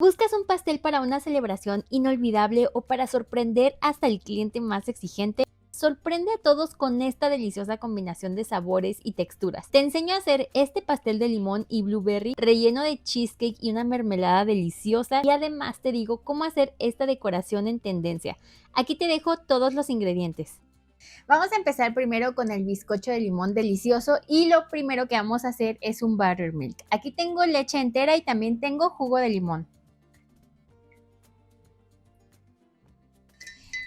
¿Buscas un pastel para una celebración inolvidable o para sorprender hasta el cliente más exigente? Sorprende a todos con esta deliciosa combinación de sabores y texturas. Te enseño a hacer este pastel de limón y blueberry relleno de cheesecake y una mermelada deliciosa, y además te digo cómo hacer esta decoración en tendencia. Aquí te dejo todos los ingredientes. Vamos a empezar primero con el bizcocho de limón delicioso, y lo primero que vamos a hacer es un buttermilk. Aquí tengo leche entera y también tengo jugo de limón.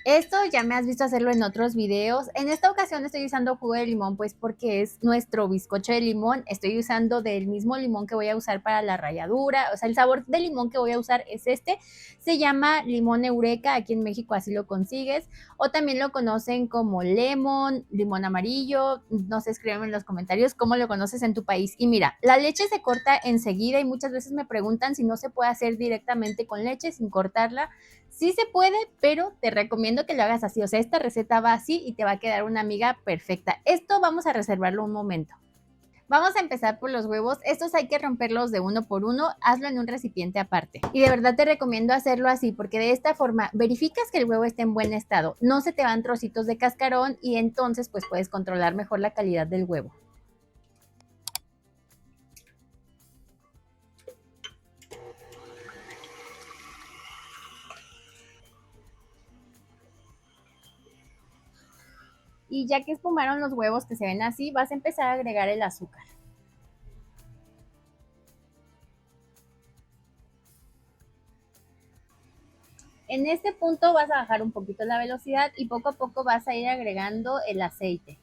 Esto ya me has visto hacerlo en otros videos. En esta ocasión estoy usando jugo de limón, pues porque es nuestro bizcocho de limón. Estoy usando del mismo limón que voy a usar para la ralladura. O sea, el sabor de limón que voy a usar es este. Se llama limón Eureka. Aquí en México así lo consigues. O también lo conocen como lemon, limón amarillo. No sé, escríbeme en los comentarios cómo lo conoces en tu país. Y mira, la leche se corta enseguida y muchas veces me preguntan si no se puede hacer directamente con leche sin cortarla. Sí se puede, pero te recomiendo que lo hagas así. O sea, esta receta va así y te va a quedar una miga perfecta. Esto vamos a reservarlo un momento. Vamos a empezar por los huevos. Estos hay que romperlos de uno por uno. Hazlo en un recipiente aparte. Y de verdad te recomiendo hacerlo así, porque de esta forma verificas que el huevo esté en buen estado. No se te van trocitos de cascarón y entonces pues puedes controlar mejor la calidad del huevo. Y ya que espumaron los huevos, que se ven así, vas a empezar a agregar el azúcar. En este punto vas a bajar un poquito la velocidad y poco a poco vas a ir agregando el aceite.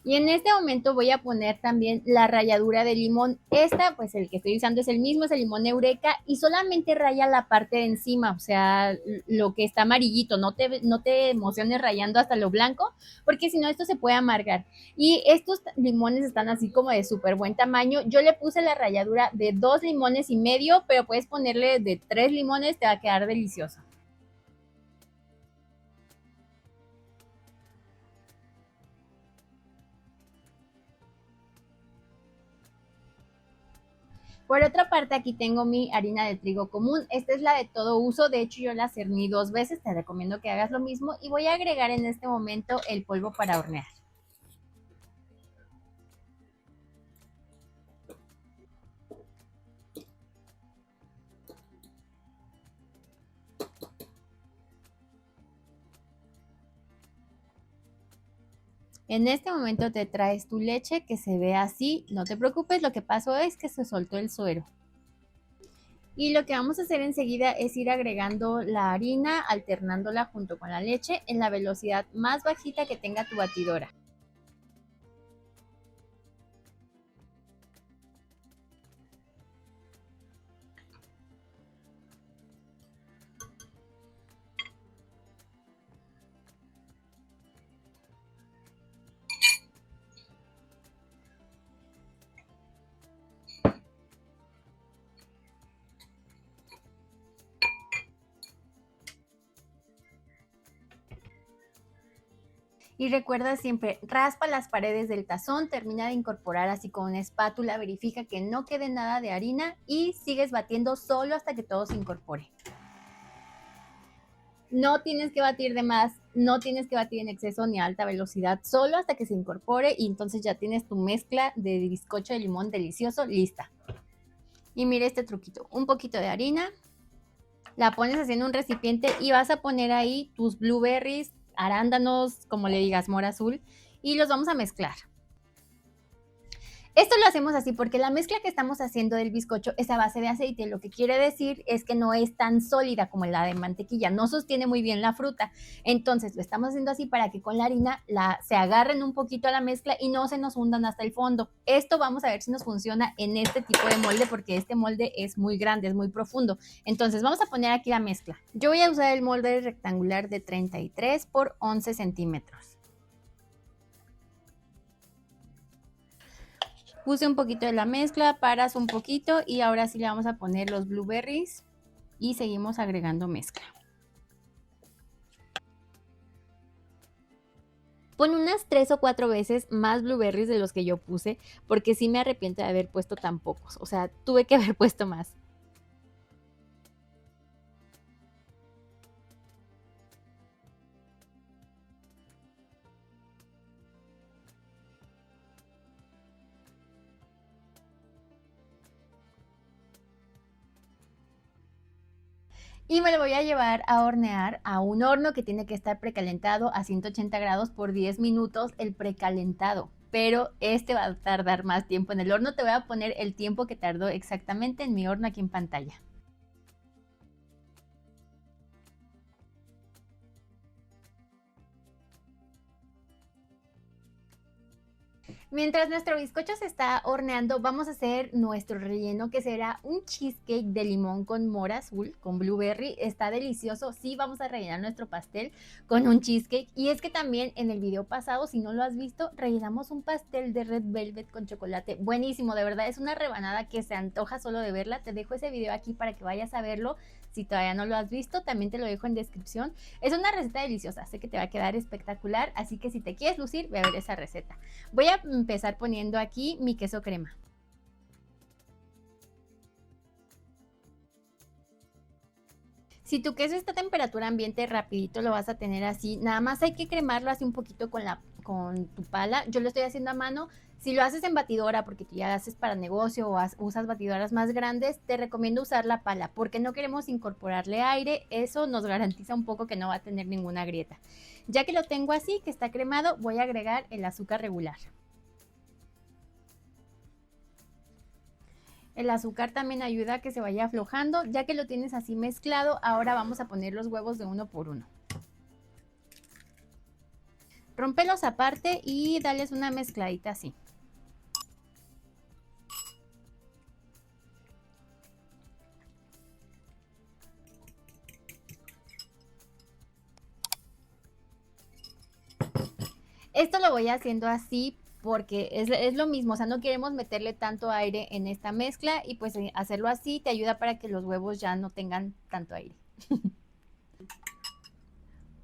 Y en este momento voy a poner también la ralladura de limón. Esta, pues el que estoy usando es el mismo, es el limón Eureka, y solamente raya la parte de encima, o sea, lo que está amarillito. No te emociones rayando hasta lo blanco, porque si no esto se puede amargar. Y estos limones están así como de súper buen tamaño. Yo le puse la ralladura de 2,5 limones, pero puedes ponerle de 3 limones, te va a quedar delicioso. Por otra parte, aquí tengo mi harina de trigo común. Esta es la de todo uso. De hecho, yo la cerní 2 veces. Te recomiendo que hagas lo mismo. Y voy a agregar en este momento el polvo para hornear. En este momento te traes tu leche, que se ve así. No te preocupes, lo que pasó es que se soltó el suero. Y lo que vamos a hacer enseguida es ir agregando la harina, alternándola junto con la leche en la velocidad más bajita que tenga tu batidora. Y recuerda siempre, raspa las paredes del tazón, termina de incorporar así con una espátula, verifica que no quede nada de harina y sigues batiendo solo hasta que todo se incorpore. No tienes que batir de más, no tienes que batir en exceso ni a alta velocidad, solo hasta que se incorpore, y entonces ya tienes tu mezcla de bizcocho de limón delicioso lista. Y mire este truquito, un poquito de harina, la pones así en un recipiente y vas a poner ahí tus blueberries, arándanos, como le digas, mora azul, y los vamos a mezclar. Esto lo hacemos así porque la mezcla que estamos haciendo del bizcocho es a base de aceite. Lo que quiere decir es que no es tan sólida como la de mantequilla, no sostiene muy bien la fruta. Entonces lo estamos haciendo así para que con la harina se agarren un poquito a la mezcla y no se nos hundan hasta el fondo. Esto vamos a ver si nos funciona en este tipo de molde, porque este molde es muy grande, es muy profundo. Entonces vamos a poner aquí la mezcla. Yo voy a usar el molde rectangular de 33 por 11 centímetros. Puse un poquito de la mezcla, paras un poquito y ahora sí le vamos a poner los blueberries y seguimos agregando mezcla. Pon unas 3 o 4 veces más blueberries de los que yo puse, porque sí me arrepiento de haber puesto tan pocos, o sea, tuve que haber puesto más. Y me lo voy a llevar a hornear a un horno que tiene que estar precalentado a 180 grados por 10 minutos, el precalentado. Pero este va a tardar más tiempo en el horno. Te voy a poner el tiempo que tardó exactamente en mi horno aquí en pantalla. Mientras nuestro bizcocho se está horneando, vamos a hacer nuestro relleno, que será un cheesecake de limón con mora azul, con blueberry. Está delicioso. Sí, vamos a rellenar nuestro pastel con un cheesecake. Y es que también en el video pasado, si no lo has visto, rellenamos un pastel de red velvet con chocolate. Buenísimo, de verdad, es una rebanada que se antoja solo de verla. Te dejo ese video aquí para que vayas a verlo. Si todavía no lo has visto, también te lo dejo en descripción. Es una receta deliciosa, sé que te va a quedar espectacular, así que si te quieres lucir, ve a ver esa receta. Voy a empezar poniendo aquí mi queso crema. Si tu queso está a temperatura ambiente, rapidito lo vas a tener así. Nada más hay que cremarlo así un poquito con tu pala. Yo lo estoy haciendo a mano. Si lo haces en batidora, porque tú ya haces para negocio o usas batidoras más grandes, te recomiendo usar la pala, porque no queremos incorporarle aire. Eso nos garantiza un poco que no va a tener ninguna grieta. Ya que lo tengo así, que está cremado, voy a agregar el azúcar regular. El azúcar también ayuda a que se vaya aflojando. Ya que lo tienes así mezclado, ahora vamos a poner los huevos de uno por uno. Rómpelos aparte y dales una mezcladita así. Esto lo voy haciendo así porque es lo mismo, o sea, no queremos meterle tanto aire en esta mezcla y pues hacerlo así te ayuda para que los huevos ya no tengan tanto aire.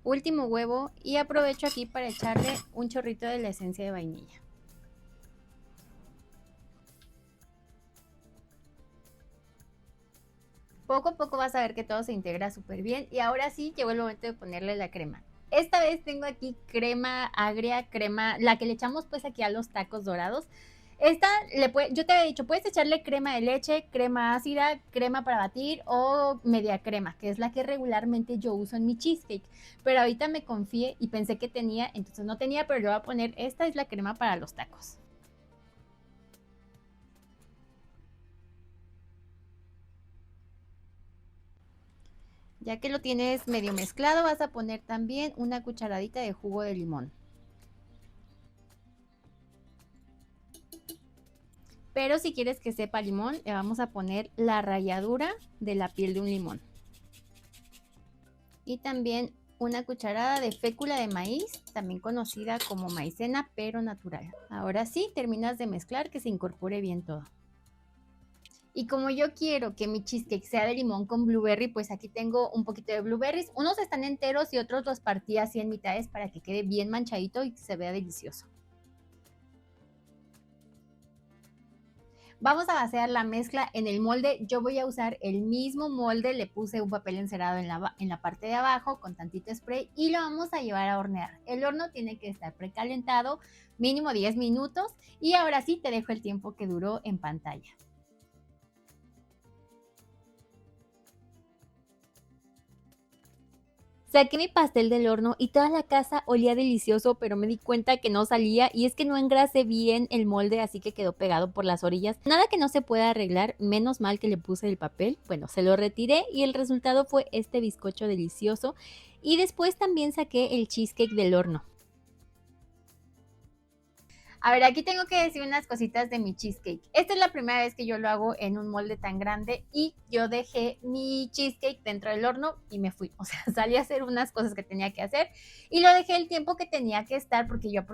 Último huevo y aprovecho aquí para echarle un chorrito de la esencia de vainilla. Poco a poco vas a ver que todo se integra súper bien y ahora sí llegó el momento de ponerle la crema. Esta vez tengo aquí crema agria, crema, la que le echamos pues aquí a los tacos dorados. Esta, yo te había dicho, puedes echarle crema de leche, crema ácida, crema para batir o media crema, que es la que regularmente yo uso en mi cheesecake. Pero ahorita me confié y pensé que tenía, entonces no tenía, pero le voy a poner, esta es la crema para los tacos. Ya que lo tienes medio mezclado, vas a poner también una cucharadita de jugo de limón. Pero si quieres que sepa limón, le vamos a poner la ralladura de la piel de un limón. Y también una cucharada de fécula de maíz, también conocida como maicena, pero natural. Ahora sí, terminas de mezclar, que se incorpore bien todo. Y como yo quiero que mi cheesecake sea de limón con blueberry, pues aquí tengo un poquito de blueberries. Unos están enteros y otros los partí así en mitades para que quede bien manchadito y se vea delicioso. Vamos a vaciar la mezcla en el molde. Yo voy a usar el mismo molde, le puse un papel encerado en la parte de abajo con tantito spray y lo vamos a llevar a hornear. El horno tiene que estar precalentado, mínimo 10 minutos y ahora sí te dejo el tiempo que duró en pantalla. Saqué mi pastel del horno y toda la casa olía delicioso, pero me di cuenta que no salía y es que no engrasé bien el molde, así que quedó pegado por las orillas. Nada que no se pueda arreglar, menos mal que le puse el papel. Bueno, se lo retiré y el resultado fue este bizcocho delicioso. Y después también saqué el cheesecake del horno. A ver, aquí tengo que decir unas cositas de mi cheesecake. Esta es la primera vez que yo lo hago en un molde tan grande y yo dejé mi cheesecake dentro del horno y me fui. O sea, salí a hacer unas cosas que tenía que hacer y lo dejé el tiempo que tenía que estar porque yo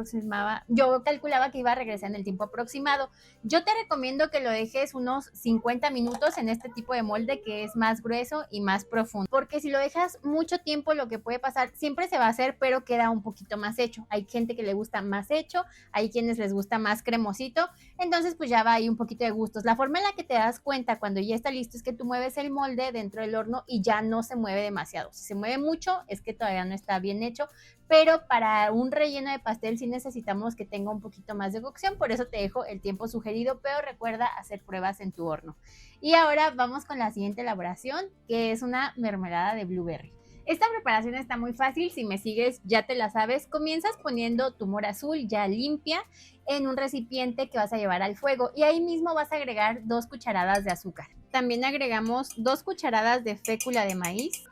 calculaba que iba a regresar en el tiempo aproximado. Yo te recomiendo que lo dejes unos 50 minutos en este tipo de molde que es más grueso y más profundo. Porque si lo dejas mucho tiempo, lo que puede pasar, siempre se va a hacer, pero queda un poquito más hecho. Hay gente que le gusta más hecho, hay quienes les gusta más cremosito, entonces pues ya va ahí un poquito de gustos. La forma en la que te das cuenta cuando ya está listo es que tú mueves el molde dentro del horno y ya no se mueve demasiado. Si se mueve mucho es que todavía no está bien hecho, pero para un relleno de pastel sí necesitamos que tenga un poquito más de cocción, por eso te dejo el tiempo sugerido, pero recuerda hacer pruebas en tu horno. Y ahora vamos con la siguiente elaboración, que es una mermelada de blueberry. Esta preparación está muy fácil, si me sigues ya te la sabes. Comienzas poniendo tu mora azul ya limpia en un recipiente que vas a llevar al fuego y ahí mismo vas a agregar 2 cucharadas de azúcar. También agregamos 2 cucharadas de fécula de maíz.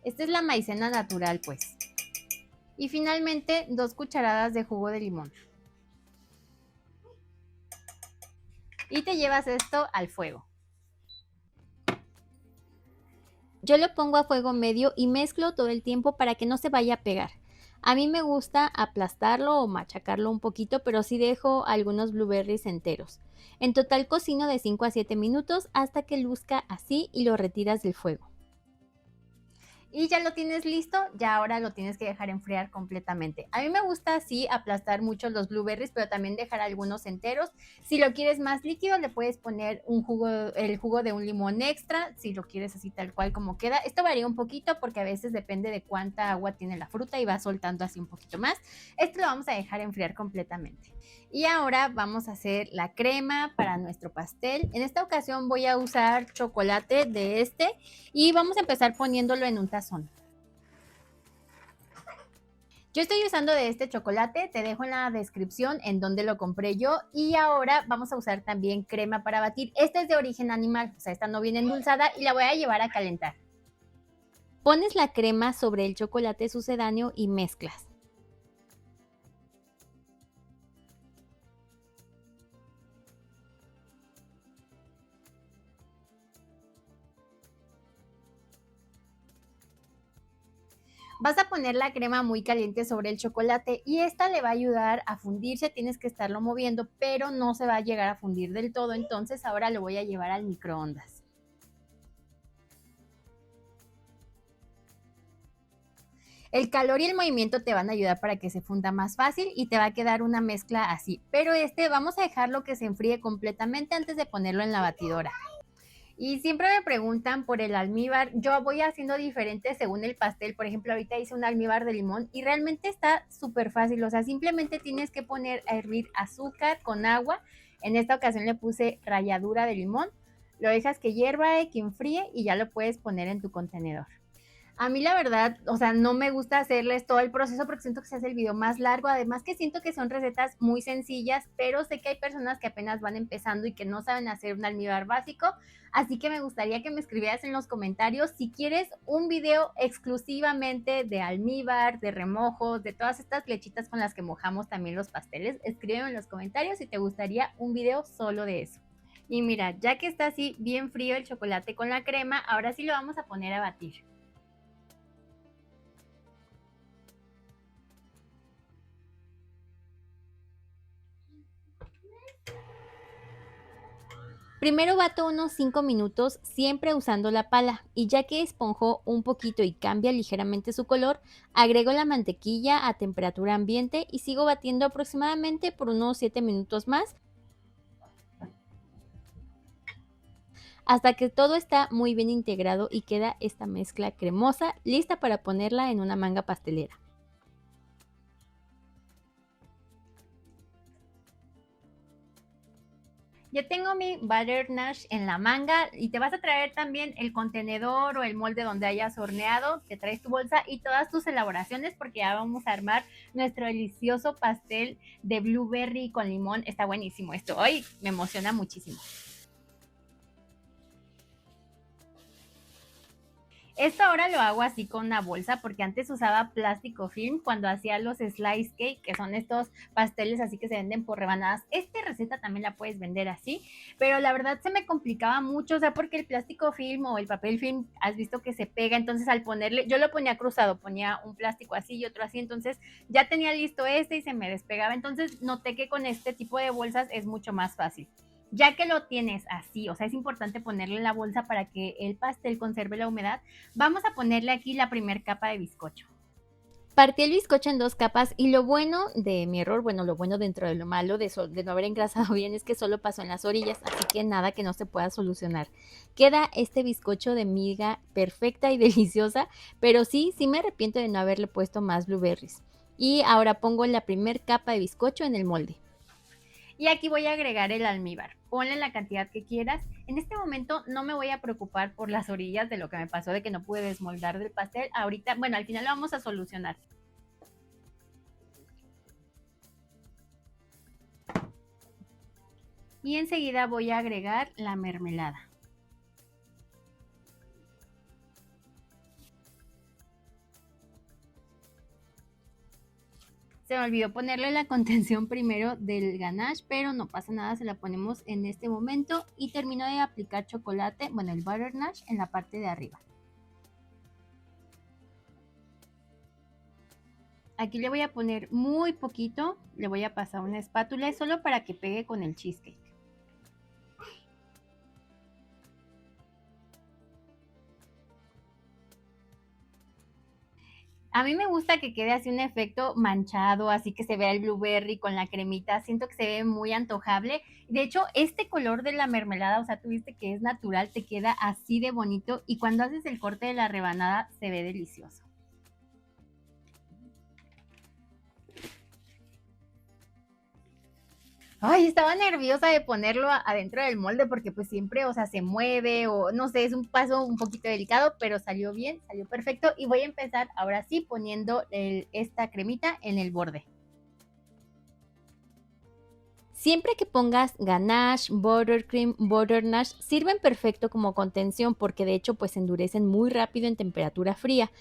Esta es la maicena natural, pues. Y finalmente 2 cucharadas de jugo de limón. Y te llevas esto al fuego. Yo lo pongo a fuego medio y mezclo todo el tiempo para que no se vaya a pegar. A mí me gusta aplastarlo o machacarlo un poquito, pero sí dejo algunos blueberries enteros. En total cocino de 5 a 7 minutos hasta que luzca así y lo retiras del fuego. Y ya lo tienes listo, ya ahora lo tienes que dejar enfriar completamente. A mí me gusta así aplastar mucho los blueberries, pero también dejar algunos enteros. Si lo quieres más líquido, le puedes poner el jugo de un limón extra, si lo quieres así tal cual como queda. Esto varía un poquito porque a veces depende de cuánta agua tiene la fruta y va soltando así un poquito más. Esto lo vamos a dejar enfriar completamente. Y ahora vamos a hacer la crema para nuestro pastel. En esta ocasión voy a usar chocolate de este y vamos a empezar poniéndolo en un tazón. Yo estoy usando de este chocolate, te dejo en la descripción en donde lo compré yo y ahora vamos a usar también crema para batir. Esta es de origen animal, o sea, esta no viene endulzada y la voy a llevar a calentar. Pones la crema sobre el chocolate sucedáneo y mezclas. Vas a poner la crema muy caliente sobre el chocolate y esta le va a ayudar a fundirse, tienes que estarlo moviendo, pero no se va a llegar a fundir del todo, entonces ahora lo voy a llevar al microondas. El calor y el movimiento te van a ayudar para que se funda más fácil y te va a quedar una mezcla así, pero vamos a dejarlo que se enfríe completamente antes de ponerlo en la batidora. Y siempre me preguntan por el almíbar. Yo voy haciendo diferente según el pastel. Por ejemplo, ahorita hice un almíbar de limón y realmente está súper fácil. O sea, simplemente tienes que poner a hervir azúcar con agua. En esta ocasión le puse ralladura de limón. Lo dejas que hierva, que enfríe y ya lo puedes poner en tu contenedor. A mí la verdad, o sea, no me gusta hacerles todo el proceso porque siento que se hace el video más largo, además que siento que son recetas muy sencillas, pero sé que hay personas que apenas van empezando y que no saben hacer un almíbar básico, así que me gustaría que me escribieras en los comentarios si quieres un video exclusivamente de almíbar, de remojos, de todas estas flechitas con las que mojamos también los pasteles. Escríbeme en los comentarios si te gustaría un video solo de eso. Y mira, ya que está así bien frío el chocolate con la crema, ahora sí lo vamos a poner a batir. Primero bato unos 5 minutos siempre usando la pala y ya que esponjó un poquito y cambia ligeramente su color, agrego la mantequilla a temperatura ambiente y sigo batiendo aproximadamente por unos 7 minutos más hasta que todo está muy bien integrado y queda esta mezcla cremosa lista para ponerla en una manga pastelera. Ya tengo mi butternut en la manga y te vas a traer también el contenedor o el molde donde hayas horneado, te traes tu bolsa y todas tus elaboraciones porque ya vamos a armar nuestro delicioso pastel de blueberry con limón. Está buenísimo esto, hoy me emociona muchísimo. Esto ahora lo hago así con una bolsa porque antes usaba plástico film cuando hacía los slice cake, que son estos pasteles así que se venden por rebanadas. Esta receta también la puedes vender así, pero la verdad se me complicaba mucho, o sea, porque el plástico film o el papel film, has visto que se pega, entonces al ponerle, yo lo ponía cruzado, ponía un plástico así y otro así, entonces ya tenía listo este y se me despegaba, entonces noté que con este tipo de bolsas es mucho más fácil. Ya que lo tienes así, o sea, es importante ponerle en la bolsa para que el pastel conserve la humedad. Vamos a ponerle aquí la primer capa de bizcocho. Partí el bizcocho en 2 capas y lo bueno de mi error, bueno, lo bueno dentro de lo malo de no haber engrasado bien es que solo pasó en las orillas, así que nada que no se pueda solucionar. Queda este bizcocho de miga perfecta y deliciosa, pero sí me arrepiento de no haberle puesto más blueberries. Y ahora pongo la primer capa de bizcocho en el molde. Y aquí voy a agregar el almíbar. Ponle la cantidad que quieras. En este momento no me voy a preocupar por las orillas de lo que me pasó de que no pude desmoldar del pastel. Ahorita, bueno, al final lo vamos a solucionar. Y enseguida voy a agregar la mermelada. Se me olvidó ponerle la contención primero del ganache, pero no pasa nada, se la ponemos en este momento y termino de aplicar chocolate, bueno, el butternash en la parte de arriba. Aquí le voy a poner muy poquito, le voy a pasar una espátula solo para que pegue con el cheesecake. A mí me gusta que quede así un efecto manchado, así que se vea el blueberry con la cremita. Siento que se ve muy antojable. De hecho, este color de la mermelada, o sea, tú viste que es natural, te queda así de bonito y cuando haces el corte de la rebanada se ve delicioso. Ay, estaba nerviosa de ponerlo adentro del molde porque pues siempre, o sea, se mueve o no sé, es un paso un poquito delicado, pero salió bien, salió perfecto y voy a empezar ahora sí poniendo esta cremita en el borde. Siempre que pongas ganache, buttercream, butternash, sirven perfecto como contención porque de hecho pues endurecen muy rápido en temperatura fría,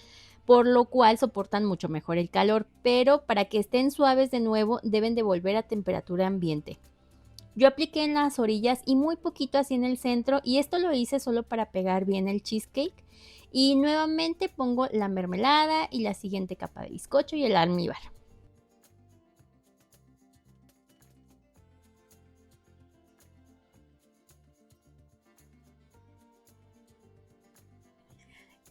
por lo cual soportan mucho mejor el calor, pero para que estén suaves de nuevo deben de volver a temperatura ambiente. Yo apliqué en las orillas y muy poquito así en el centro y esto lo hice solo para pegar bien el cheesecake. Y nuevamente pongo la mermelada y la siguiente capa de bizcocho y el almíbar.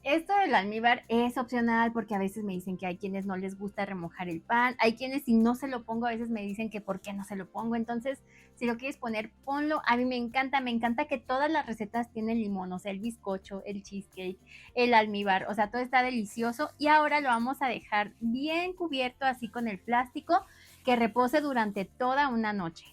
Esto del almíbar es opcional porque a veces me dicen que hay quienes no les gusta remojar el pan, hay quienes si no se lo pongo a veces me dicen que por qué no se lo pongo, entonces si lo quieres poner, ponlo. A mí me encanta que todas las recetas tienen limón, o sea, el bizcocho, el cheesecake, el almíbar, o sea, todo está delicioso y ahora lo vamos a dejar bien cubierto así con el plástico que repose durante toda una noche.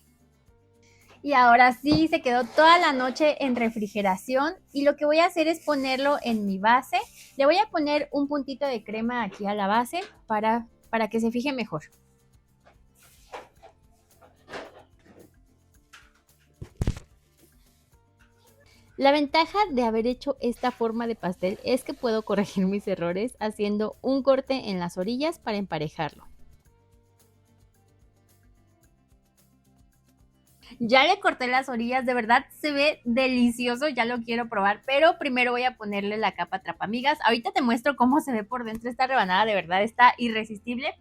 Y ahora sí, se quedó toda la noche en refrigeración y lo que voy a hacer es ponerlo en mi base. Le voy a poner un puntito de crema aquí a la base para que se fije mejor. La ventaja de haber hecho esta forma de pastel es que puedo corregir mis errores haciendo un corte en las orillas para emparejarlo. Ya le corté las orillas, de verdad se ve delicioso, ya lo quiero probar, pero primero voy a ponerle la capa trapamigas. Ahorita te muestro cómo se ve por dentro esta rebanada, de verdad está irresistible.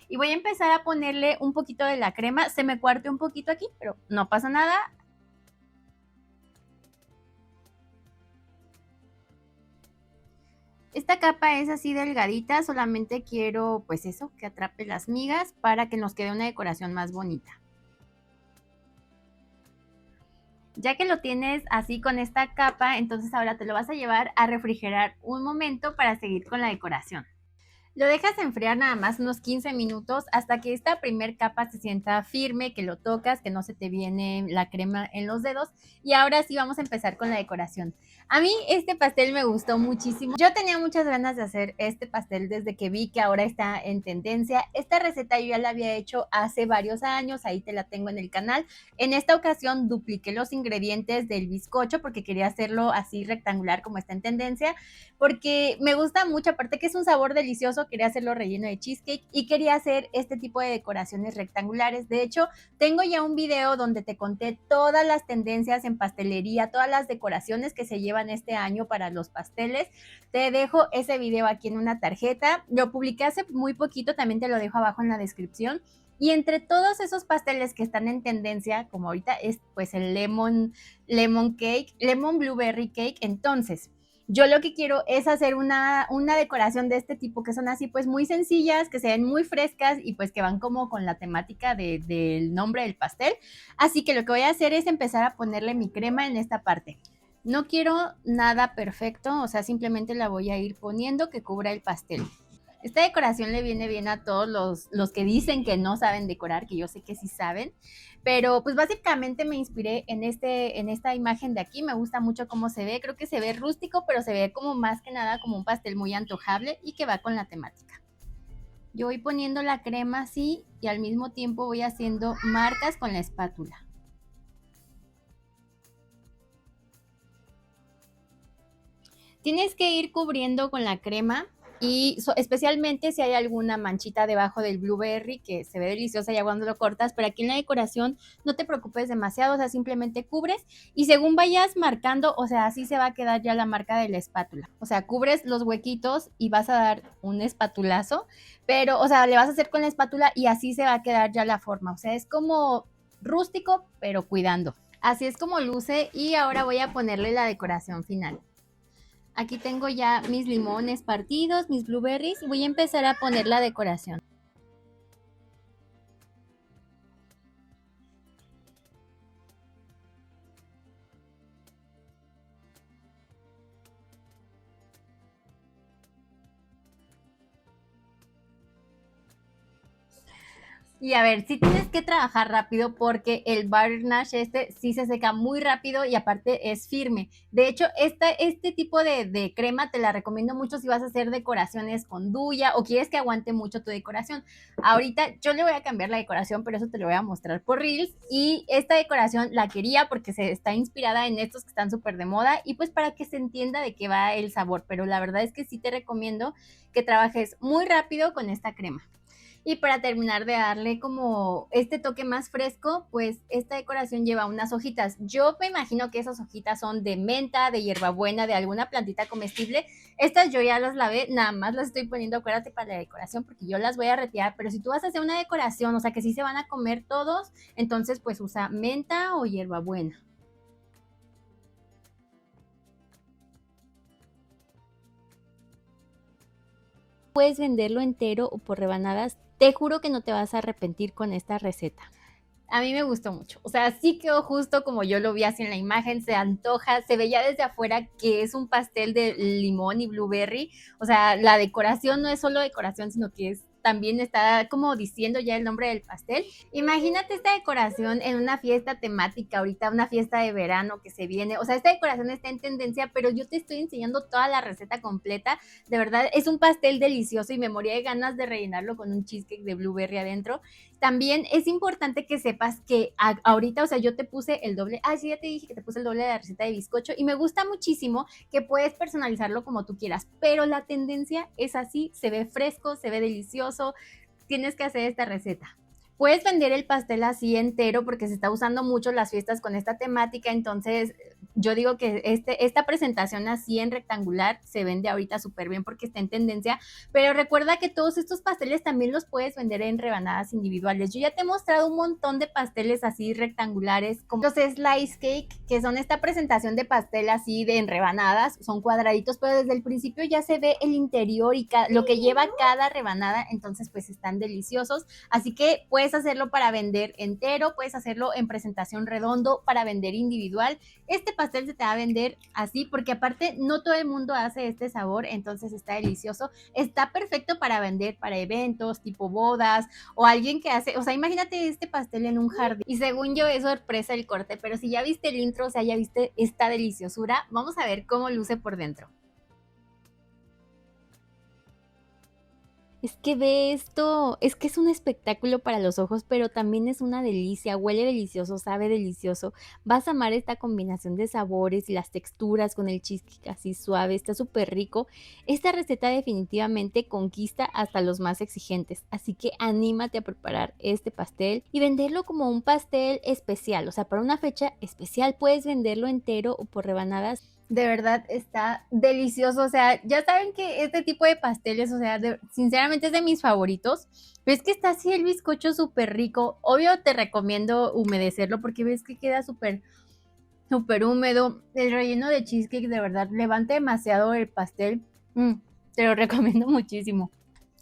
Y voy a empezar a ponerle un poquito de la crema, se me cuarte un poquito aquí, pero no pasa nada. Esta capa es así delgadita, solamente quiero pues eso, que atrape las migas para que nos quede una decoración más bonita. Ya que lo tienes así con esta capa, entonces ahora te lo vas a llevar a refrigerar un momento para seguir con la decoración. Lo dejas enfriar nada más unos 15 minutos hasta que esta primer capa se sienta firme, que lo tocas, que no se te viene la crema en los dedos. Y ahora sí vamos a empezar con la decoración. A mí este pastel me gustó muchísimo. Yo tenía muchas ganas de hacer este pastel desde que vi que ahora está en tendencia. Esta receta yo ya la había hecho hace varios años, ahí te la tengo en el canal. En esta ocasión dupliqué los ingredientes del bizcocho porque quería hacerlo así rectangular como está en tendencia, porque me gusta mucho, aparte que es un sabor delicioso, quería hacerlo relleno de cheesecake y quería hacer este tipo de decoraciones rectangulares. De hecho, tengo ya un video donde te conté todas las tendencias en pastelería, todas las decoraciones que se llevan este año para los pasteles. Te dejo ese video aquí en una tarjeta. Lo publiqué hace muy poquito, también te lo dejo abajo en la descripción. Y entre todos esos pasteles que están en tendencia, como ahorita es pues el lemon cake, lemon blueberry cake, entonces yo lo que quiero es hacer una decoración de este tipo, que son así pues muy sencillas, que se ven muy frescas y pues que van como con la temática del nombre del pastel. Así que lo que voy a hacer es empezar a ponerle mi crema en esta parte. No quiero nada perfecto, o sea, simplemente la voy a ir poniendo que cubra el pastel. Esta decoración le viene bien a todos los que dicen que no saben decorar, que yo sé que sí saben, pero pues básicamente me inspiré en esta imagen de aquí. Me gusta mucho cómo se ve, creo que se ve rústico, pero se ve como más que nada como un pastel muy antojable y que va con la temática. Yo voy poniendo la crema así y al mismo tiempo voy haciendo marcas con la espátula. Tienes que ir cubriendo con la crema y especialmente si hay alguna manchita debajo del blueberry que se ve deliciosa ya cuando lo cortas, pero aquí en la decoración no te preocupes demasiado, o sea, simplemente cubres y según vayas marcando, o sea, así se va a quedar ya la marca de la espátula. O sea, cubres los huequitos y vas a dar un espatulazo, pero, o sea, le vas a hacer con la espátula y así se va a quedar ya la forma. O sea, es como rústico, pero cuidando. Así es como luce y ahora voy a ponerle la decoración final. Aquí tengo ya mis limones partidos, mis blueberries y voy a empezar a poner la decoración. Y a ver, sí tienes que trabajar rápido porque el Barnash este sí se seca muy rápido y aparte es firme. De hecho, este tipo de crema te la recomiendo mucho si vas a hacer decoraciones con duya o quieres que aguante mucho tu decoración. Ahorita yo le voy a cambiar la decoración, pero eso te lo voy a mostrar por Reels. Y esta decoración la quería porque se está inspirada en estos que están súper de moda y pues para que se entienda de qué va el sabor. Pero la verdad es que sí te recomiendo que trabajes muy rápido con esta crema. Y para terminar de darle como este toque más fresco, pues esta decoración lleva unas hojitas. Yo me imagino que esas hojitas son de menta, de hierbabuena, de alguna plantita comestible. Estas yo ya las lavé, nada más las estoy poniendo, acuérdate, para la decoración, porque yo las voy a retirar. Pero si tú vas a hacer una decoración, o sea que sí se van a comer todos, entonces pues usa menta o hierbabuena. Puedes venderlo entero o por rebanadas. Te juro que no te vas a arrepentir con esta receta. A mí me gustó mucho. O sea, sí quedó justo como yo lo vi así en la imagen, se antoja, se veía desde afuera que es un pastel de limón y blueberry. O sea, la decoración no es solo decoración, sino que es también está como diciendo ya el nombre del pastel. Imagínate esta decoración en una fiesta temática ahorita, una fiesta de verano que se viene. O sea, esta decoración está en tendencia, pero yo te estoy enseñando toda la receta completa. De verdad, es un pastel delicioso y me moría de ganas de rellenarlo con un cheesecake de blueberry adentro. También es importante que sepas que ahorita, o sea, yo te puse el doble, sí, ya te dije que te puse el doble de la receta de bizcocho y me gusta muchísimo que puedes personalizarlo como tú quieras, pero la tendencia es así, se ve fresco, se ve delicioso, tienes que hacer esta receta. Puedes vender el pastel así entero porque se está usando mucho las fiestas con esta temática, entonces yo digo que esta presentación así en rectangular se vende ahorita súper bien porque está en tendencia, pero recuerda que todos estos pasteles también los puedes vender en rebanadas individuales. Yo ya te he mostrado un montón de pasteles así rectangulares, como los slice cake, que son esta presentación de pastel así en rebanadas, son cuadraditos, pero desde el principio ya se ve el interior y lo que lleva cada rebanada, entonces pues están deliciosos, así que puedes puedes hacerlo para vender entero, puedes hacerlo en presentación redondo, para vender individual. Este pastel se te va a vender así, porque aparte no todo el mundo hace este sabor, entonces está delicioso. Está perfecto para vender para eventos, tipo bodas, o alguien que hace, o sea, imagínate este pastel en un jardín. Y según yo es sorpresa el corte, pero si ya viste el intro, o sea, ya viste esta deliciosura, vamos a ver cómo luce por dentro. Es que ve esto, es que es un espectáculo para los ojos, pero también es una delicia, huele delicioso, sabe delicioso. Vas a amar esta combinación de sabores y las texturas con el cheesecake así suave, está súper rico. Esta receta definitivamente conquista hasta los más exigentes, así que anímate a preparar este pastel y venderlo como un pastel especial, o sea, para una fecha especial puedes venderlo entero o por rebanadas. De verdad está delicioso, o sea, ya saben que este tipo de pasteles, o sea, sinceramente es de mis favoritos. Ves que está así el bizcocho súper rico. Obvio te recomiendo humedecerlo porque ves que queda súper, súper húmedo. El relleno de cheesecake de verdad levanta demasiado el pastel. Te lo recomiendo muchísimo.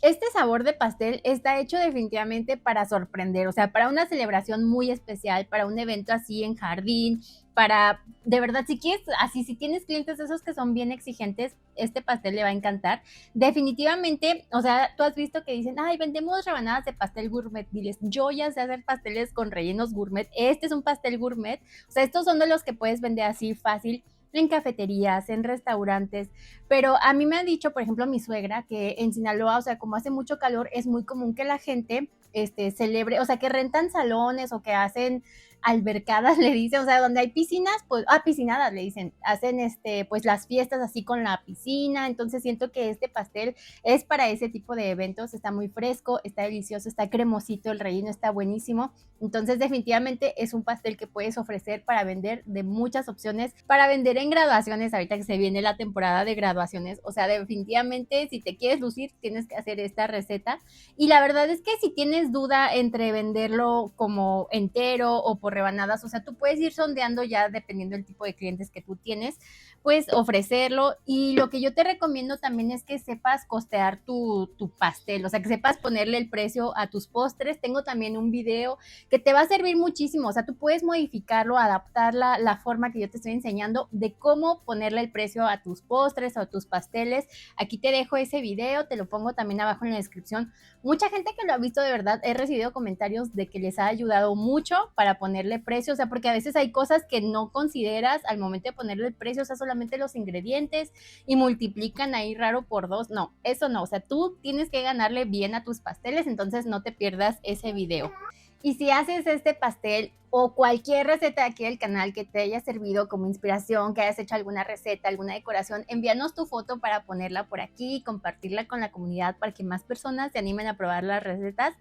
Este sabor de pastel está hecho definitivamente para sorprender, o sea, para una celebración muy especial, para un evento así en jardín, para, de verdad, si quieres, así, si tienes clientes esos que son bien exigentes, este pastel le va a encantar. Definitivamente, o sea, tú has visto que dicen, ay, vendemos rebanadas de pastel gourmet, diles, yo ya sé hacer pasteles con rellenos gourmet, este es un pastel gourmet, o sea, estos son de los que puedes vender así fácil en cafeterías, en restaurantes, pero a mí me ha dicho, por ejemplo, mi suegra, que en Sinaloa, o sea, como hace mucho calor, es muy común que la gente celebre, o sea, que rentan salones o que hacen albercadas, le dicen, o sea, donde hay piscinas, pues, piscinadas le dicen, hacen pues las fiestas así con la piscina, entonces siento que este pastel es para ese tipo de eventos, está muy fresco, está delicioso, está cremosito, el relleno está buenísimo, entonces definitivamente es un pastel que puedes ofrecer para vender de muchas opciones, para vender en graduaciones, ahorita que se viene la temporada de graduaciones, o sea, definitivamente si te quieres lucir tienes que hacer esta receta y la verdad es que si tienes duda entre venderlo como entero o por rebanadas, o sea, tú puedes ir sondeando ya dependiendo del tipo de clientes que tú tienes, pues ofrecerlo y lo que yo te recomiendo también es que sepas costear tu pastel, o sea, que sepas ponerle el precio a tus postres. Tengo también un video que te va a servir muchísimo, o sea, tú puedes modificarlo, adaptar la forma que yo te estoy enseñando de cómo ponerle el precio a tus postres o a tus pasteles. Aquí te dejo ese video, te lo pongo también abajo en la descripción. Mucha gente que lo ha visto de verdad, he recibido comentarios de que les ha ayudado mucho para ponerle precio, o sea, porque a veces hay cosas que no consideras al momento de ponerle el precio, o sea, solamente los ingredientes y multiplican ahí raro por dos. No, eso no, o sea, tú tienes que ganarle bien a tus pasteles, entonces no te pierdas ese video. Y si haces este pastel o cualquier receta de aquí del canal que te haya servido como inspiración, que hayas hecho alguna receta, alguna decoración, envíanos tu foto para ponerla por aquí y compartirla con la comunidad para que más personas se animen a probar las recetas.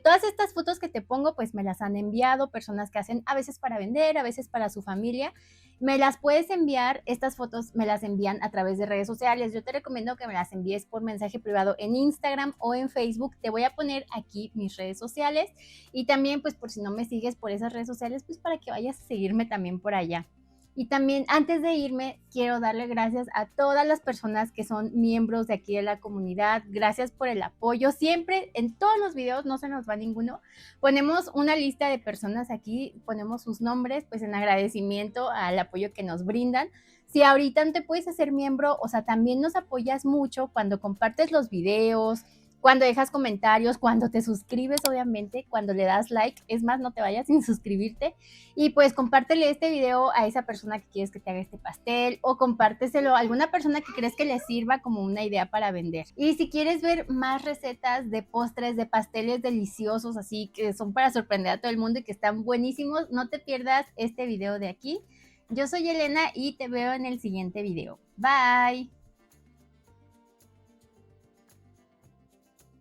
Todas estas fotos que te pongo, pues me las han enviado personas que hacen a veces para vender, a veces para su familia. Me las puedes enviar, estas fotos me las envían a través de redes sociales. Yo te recomiendo que me las envíes por mensaje privado en Instagram o en Facebook. Te voy a poner aquí mis redes sociales y también, pues por si no me sigues por esas redes sociales, pues para que vayas a seguirme también por allá. Y también antes de irme, quiero darle gracias a todas las personas que son miembros de aquí de la comunidad. Gracias por el apoyo. Siempre en todos los videos, no se nos va ninguno, ponemos una lista de personas aquí, ponemos sus nombres, pues en agradecimiento al apoyo que nos brindan. Si ahorita no te puedes hacer miembro, o sea, también nos apoyas mucho cuando compartes los videos, cuando dejas comentarios, cuando te suscribes, obviamente, cuando le das like, es más, no te vayas sin suscribirte y pues compártele este video a esa persona que quieres que te haga este pastel o compárteselo a alguna persona que crees que le sirva como una idea para vender. Y si quieres ver más recetas de postres, de pasteles deliciosos, así que son para sorprender a todo el mundo y que están buenísimos, no te pierdas este video de aquí. Yo soy Elena y te veo en el siguiente video. Bye.